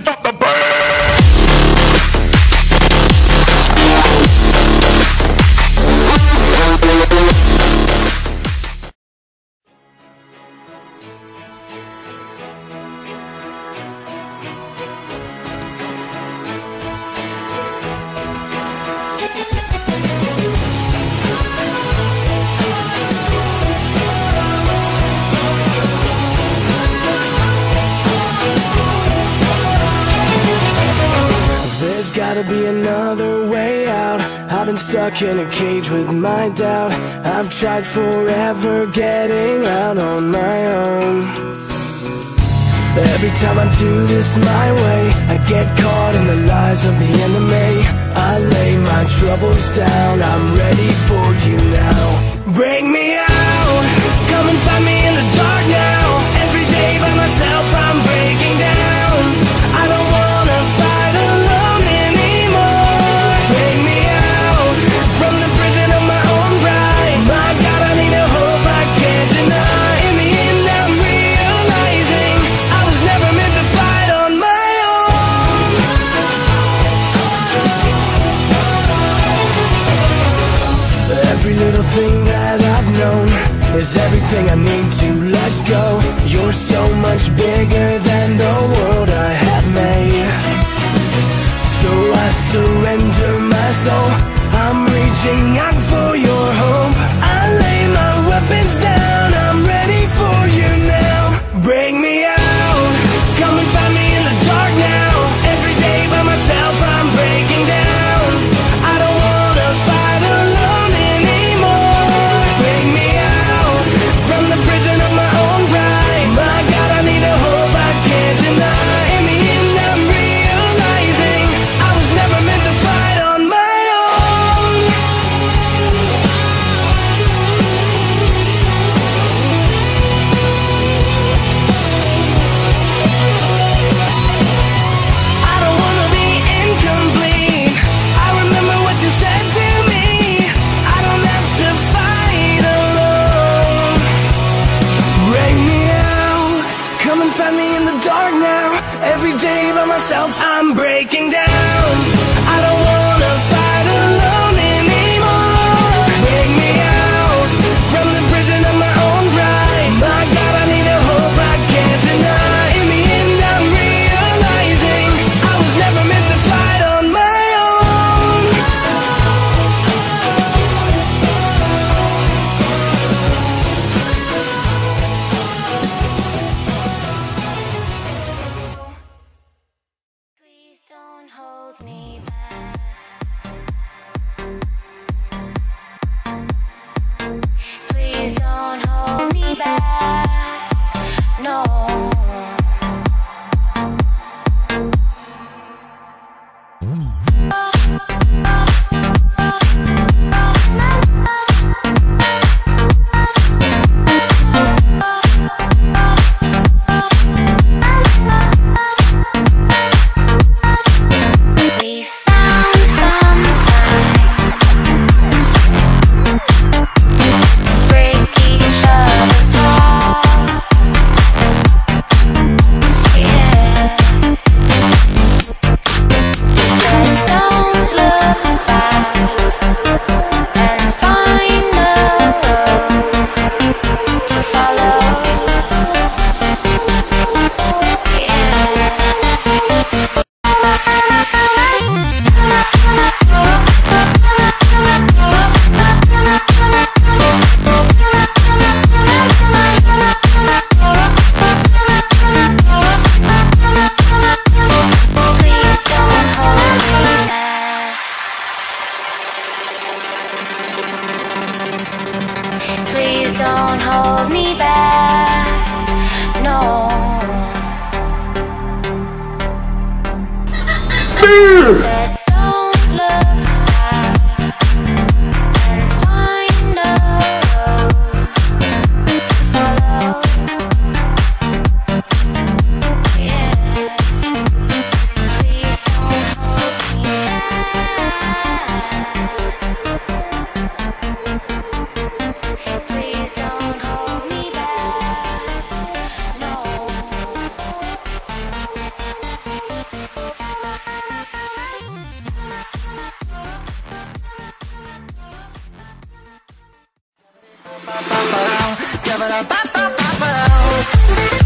stop the beat. Gotta be another way out. I've been stuck in a cage with my doubt. I've tried forever getting out on my own. Every time I do this my way, I get caught in the lies of the enemy. I lay my troubles down, I'm ready for you now. Bring me out, come and find me in the dark now. Every day by myself I'm breaking down. I don't wanna fight alone anymore. Bring me out from the prison of my own pride. My God, I need a hope I can't deny. In the end I'm realizing I was never meant to fight on my own. Every little thing that I've known is everything I need to let go. You're so much bigger than the world I have made. So I surrender my soul. I'm reaching out for your hope. I lay my weapons down, I'm ready for you now. Bring me out, come and find me in the dark now. Every day by myself I'm breaking down. I don't wanna fight alone anymore. Bring me out from the prison of my own pride. My God, I need a hope I can't deny. In the end I'm realizing I was never meant to fight on my own. I don't wanna be incomplete. I remember what you said to me. I don't have to fight alone. Bring me out, come and find me in the dark now. Every day by myself I'm breaking down. I don't wanna fight alone anymore. Bring me out from the prison of my own pride. My God, I need a hope I can't deny. In the end I'm realizing I was never meant to fight on my own. Please don't hold me back. Please don't hold me back. No. We found some time, break each other's heart. Yeah. You said don't look back and find a road to follow. Please don't hold me back. Please don't hold me back. No. You said don't look back and find a road to follow. Yeah. Please don't hold me back. Please don't hold me back. No. ba-da-ba-ba-ba-ba.